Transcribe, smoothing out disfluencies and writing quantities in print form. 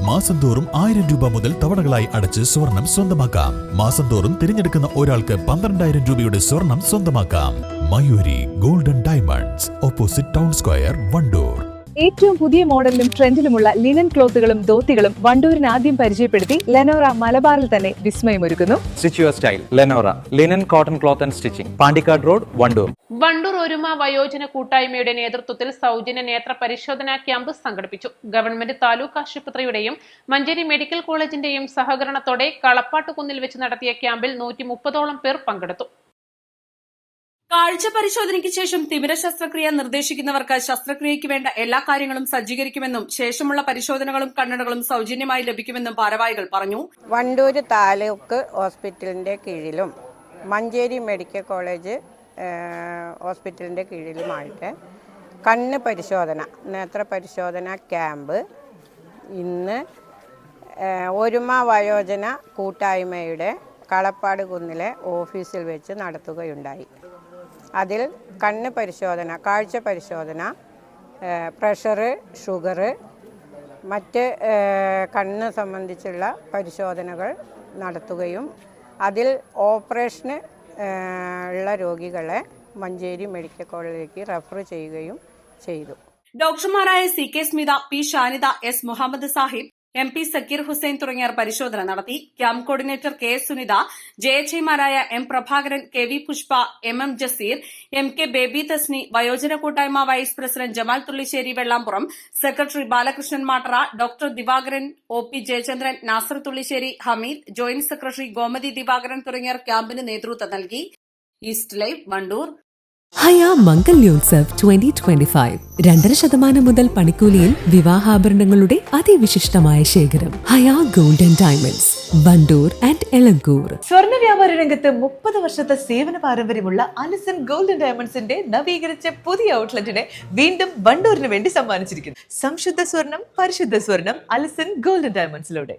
മാസം തോറും 1000 രൂപ മുതൽ തവണകളായി അടച്ച് സ്വർണം സ്വന്തമാക്കാം. മാസം തോറും തിരഞ്ഞെടുക്കുന്ന ഒരാൾക്ക് 12,000 രൂപയുടെ സ്വർണം സ്വന്തമാക്കാം. Mayuri golden diamonds, opposite town square, Wandoor. ഏറ്റവും പുതിയ മോഡലിലും ട്രെൻഡിലുമുള്ള ലിനൻ ക്ലോത്തുകളും ധോത്തികളും വണ്ടൂരിന് ആദ്യം പരിചയപ്പെടുത്തി ലെനോറ മലബാറിൽ തന്നെ വിസ്മയമൊരുക്കുന്നു. Stitch your style Lenora linen cotton cloth and stitching, Pandikkad road, Wandoor. Wandoor Oruma വയോജന കൂട്ടായ്മയുടെ നേതൃത്വത്തിൽ സൗജന്യ നേത്ര പരിശോധനാ ക്യാമ്പ് സംഘടിപ്പിച്ചു. ഗവൺമെന്റ് താലൂക്ക് ആശുപത്രിയുടെയും മഞ്ചേരി മെഡിക്കൽ കോളേജിന്റെയും സഹകരണത്തോടെ കളപ്പാട്ടുകുന്നിൽ വെച്ച് നടത്തിയ ക്യാമ്പിൽ 130ഓളം പേർ പങ്കെടുത്തു. കാഴ്ച പരിശോധനയ്ക്ക് ശേഷം തിമിര ശസ്ത്രക്രിയ നിർദ്ദേശിക്കുന്നവർക്ക് ശസ്ത്രക്രിയയ്ക്ക് വേണ്ട എല്ലാ കാര്യങ്ങളും സജ്ജീകരിക്കുമെന്നും ശേഷമുള്ള പരിശോധനകളും കണ്ണടകളും സൗജന്യമായി ലഭിക്കുമെന്നും ഭാരവാഹികൾ പറഞ്ഞു. വണ്ടൂർ താലൂക്ക് ഹോസ്പിറ്റലിന്റെ കീഴിലും മഞ്ചേരി മെഡിക്കൽ കോളേജ് ഹോസ്പിറ്റലിന്റെ കീഴിലുമായിട്ട് കണ്ണ് പരിശോധന, നേത്ര പരിശോധന ക്യാമ്പ് ഇന്ന് ഒരുമ വയോജന കൂട്ടായ്മയുടെ കളപ്പാട് കുന്നിലെ ഓഫീസിൽ വെച്ച് നടത്തുകയുണ്ടായി. അതിൽ കണ്ണ് പരിശോധന, കാഴ്ച പരിശോധന, പ്രഷർ, ഷുഗർ, മറ്റ് കണ്ണ് സംബന്ധിച്ചുള്ള പരിശോധനകൾ നടത്തുകയും അതിൽ ഓപ്പറേഷന് ഉള്ള രോഗികളെ മഞ്ചേരി മെഡിക്കൽ കോളേജിലേക്ക് റെഫർ ചെയ്യുകയും ചെയ്തു. ഡോക്ടർമാരായ CK Smitha, P Shanida, S Muhammad Sahib, MP Zakir Hussain തുടങ്ങിയവർ പരിശോധന നടത്തി. ക്യാമ്പ് കോർഡിനേറ്റർ KS സുനിത, JHമാരായ M Prabhakaran, KV Pushpa, MM Jaseer, MK Baby Thasni, വയോജന കൂട്ടായ്മ vice president Jamal Thullissery Vellampuram, secretary Balakrishnan Mattara, doctor Divakaran, OP Jayachandran, Nasser Thullissery, Hameed, joint secretary Gomathi Divakaran തുടങ്ങിയവർ ക്യാമ്പിന് നേതൃത്വം നൽകി. East live, Wandoor. ഹയ മംഗല്യോത്സവ് 2025 2.5% മുതൽ പണിക്കൂലിയിൽ വിവാഹാഭരണങ്ങളുടെ അതിവിശിഷ്ടമായ ശേഖരം. Haya golden diamonds, Wandoor and Elankur. സ്വർണ്ണ വ്യാപാര രംഗത്ത് 30 വർഷത്തെ സേവന പാരമ്പര്യമുള്ള അലിസൺ ഗോൾഡൻ ഡയമണ്ട്സിന്റെ നവീകരിച്ച പുതിയ ഔട്ട്ലെറ്റിനെ വീണ്ടും വണ്ടൂരിന് വേണ്ടി സമ്മാനിച്ചിരിക്കുന്നു. സംശുദ്ധ സ്വർണം, പരിശുദ്ധ സ്വർണം, അലിസൺ ഗോൾഡൻ ഡയമണ്ട്സിലൂടെ.